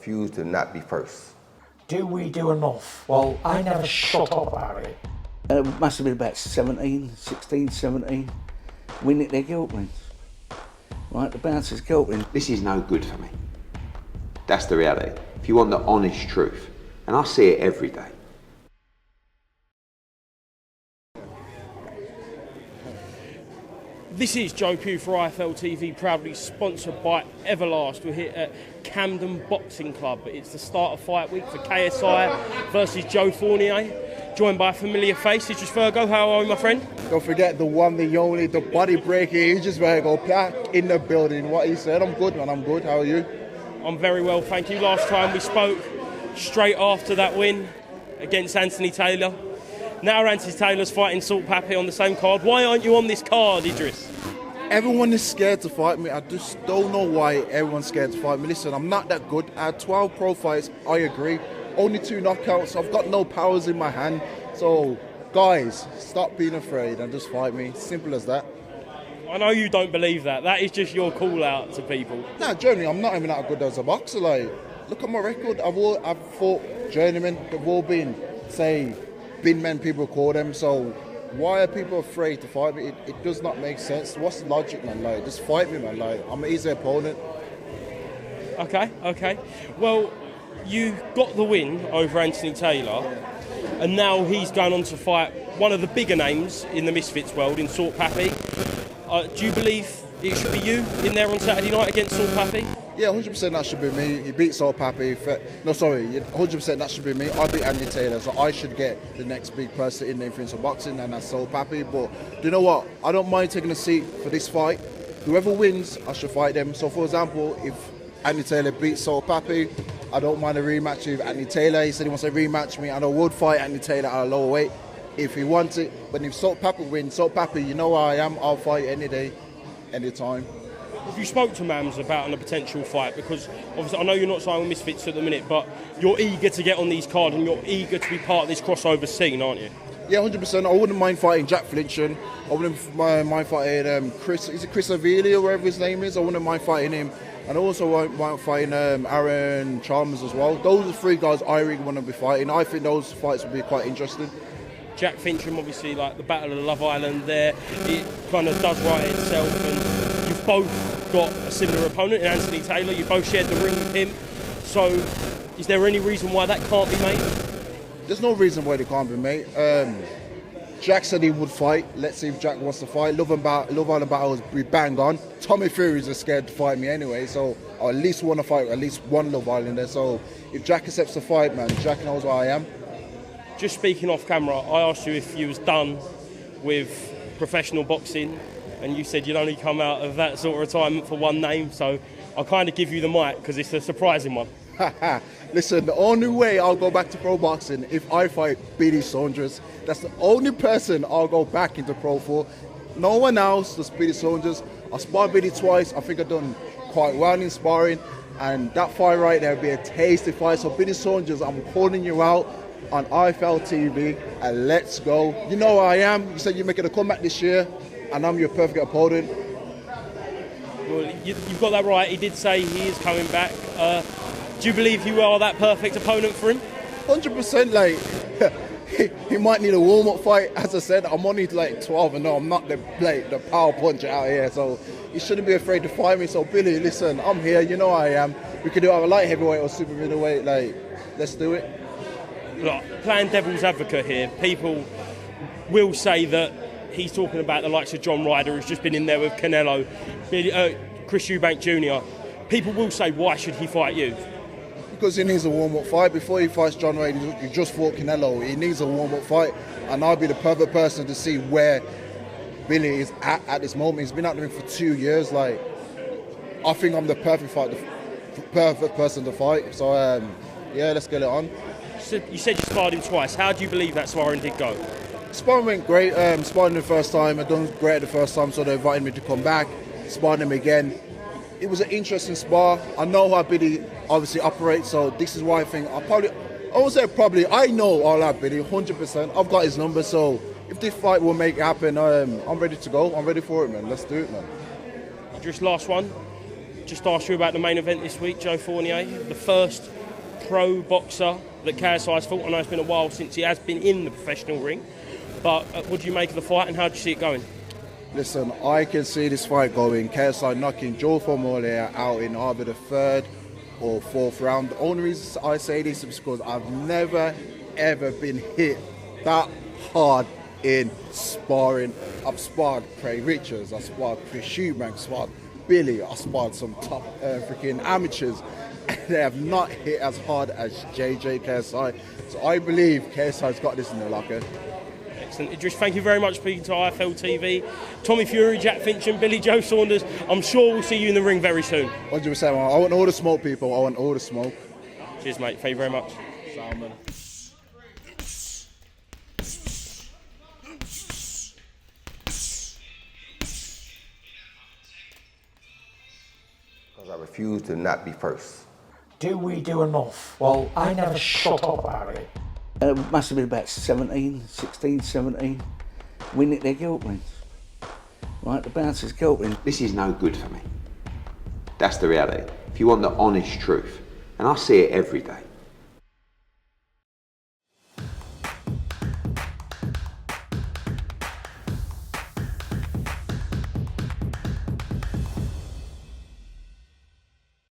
refuse to not be first. Do we do enough? Well, I never shut up about it. It must have been about 16, 17. We nicked their guilt wins. Right, the bouncers guilt wins. This is no good for me. That's the reality. If you want the honest truth, and I see it every day. This is Joe Pugh for IFL TV, proudly sponsored by Everlast. We're here at Camden Boxing Club. It's the start of fight week for KSI versus Joe Fournier. Joined by a familiar face, Idris Virgo. How are you, my friend? Don't forget the one, the only, the body breaker, Idris Virgo, back in the building. What he said, I'm good, man, I'm good. How are you? I'm very well, thank you. Last time we spoke, straight after that win against Anthony Taylor. Now Anthony Taylor's fighting Salt Papi on the same card. Why aren't you on this card, Idris? Everyone is scared to fight me. I just don't know why everyone's scared to fight me. Listen, I'm not that good. I had 12 pro fights, I agree. Only 2 knockouts. I've got no powers in my hand. So, guys, stop being afraid and just fight me. Simple as that. I know you don't believe that. That is just your call out to people. Nah, generally, I'm not even that good as a boxer. Like, look at my record. I've fought journeymen. They've all been, say, bin men, people call them. So why are people afraid to fight me? It does not make sense. What's the logic, man? Like, just fight me, man. Like, I'm an easy opponent. Okay. Well, you got the win over Anthony Taylor, and now he's going on to fight one of the bigger names in the Misfits world, in Salt Papi. Do you believe it should be you in there on Saturday night against Salt Papi? Yeah, 100% that should be me. He beat Salt Papi. 100% that should be me. I beat Andy Taylor, so I should get the next big person in the Fincham boxing, and that's Salt Papi. But do you know what? I don't mind taking a seat for this fight. Whoever wins, I should fight them. So, for example, if Andy Taylor beats Salt Papi, I don't mind a rematch with Andy Taylor. He said he wants to rematch me, and I would fight Andy Taylor at a lower weight if he wants it. But if Salt Papi wins, Salt Papi, you know how I am. I'll fight any day, any time. Have you spoke to Mams about a potential fight? Because obviously I know you're not signing with Misfits at the minute, but you're eager to get on these cards and you're eager to be part of this crossover scene, aren't you? Yeah, 100%. I wouldn't mind fighting Jack Fincham. I wouldn't mind fighting Chris. Is it Chris Avili or whatever his name is? I wouldn't mind fighting him. And I also won't mind fighting Aaron Chalmers as well. Those are the 3 guys I really want to be fighting. I think those fights would be quite interesting. Jack Fincham, obviously, like the Battle of Love Island there, it kind of does right itself, and you've both got a similar opponent in Anthony Taylor. You both shared the ring with him. So is there any reason why that can't be made? There's no reason why they can't be made. Jack said he would fight. Let's see if Jack wants to fight. Love Island battles, we bang on. Tommy Fury's are scared to fight me anyway, so I at least want to fight at least one Love Islander. So if Jack accepts the fight, man, Jack knows where I am. Just speaking off camera, I asked you if you was done with professional boxing, and you said you'd only come out of that sort of retirement for one name, so I'll kind of give you the mic because it's a surprising one. Listen, the only way I'll go back to pro boxing if I fight Idris Saunders. That's the only person I'll go back into pro for. No one else, just Idris Saunders. I sparred Biddy twice. I think I've done quite well in sparring, and that fight right there will be a tasty fight. So Idris Saunders, I'm calling you out on IFL TV, and let's go. You know who I am. You said you're making a comeback this year, and I'm your perfect opponent. Well, you've got that right. He did say he is coming back. Do you believe you are that perfect opponent for him? 100%. Like, he might need a warm-up fight. As I said, I'm only like 12 and no, I'm not the power puncher out here, so he shouldn't be afraid to fight me. So Billy, listen, I'm here. You know I am. We could do either light heavyweight or super middleweight. Like, let's do it. Look, playing devil's advocate here, people will say that he's talking about the likes of John Ryder, who's just been in there with Canelo, Chris Eubank Jr. People will say, why should he fight you? Because he needs a warm-up fight. Before he fights John Ryder, he just fought Canelo. He needs a warm-up fight, and I'll be the perfect person to see where Billy is at this moment. He's been out there for 2 years. Like, I think I'm the perfect person to fight. So, yeah, let's get it on. You said you sparred him twice. How do you believe that sparring did go? Sparring went great. Sparring the first time, I done great the first time, so they invited me to come back. Sparring him again. It was an interesting spar. I know how Billy obviously operates, so this is why I think I know all that Billy, 100%. I've got his number, so if this fight will make it happen, I'm ready to go. I'm ready for it, man. Let's do it, man. Just last one. just ask you about the main event this week, Joe Fournier, the first pro boxer that KSI's fought. I know it's been a while since he has been in the professional ring, but what do you make of the fight and how do you see it going? Listen, I can see this fight going. KSI knocking Joe Fournier out in either the third or fourth round. The only reason I say this is because I've never ever been hit that hard in sparring. I've sparred Craig Richards, I've sparred Chris Eubank, sparred Billy, I've sparred some top freaking amateurs, and they have not hit as hard as JJ KSI. So I believe KSI's got this in the locker. Excellent. Idris, thank you very much for speaking to IFL TV. Tommy Fury, Jack Fincham, Billy Joe Saunders. I'm sure we'll see you in the ring very soon. 100%. I want all the smoke, people. I want all the smoke. Cheers, mate. Thank you very much. Salmon. Because I refuse to not be first. Do we do enough? Well, I never shut up about it. It must have been about 16, 17. We nicked their guilt rings. Right, the bouncer's guilt ring. This is no good for me. That's the reality. If you want the honest truth, and I see it every day,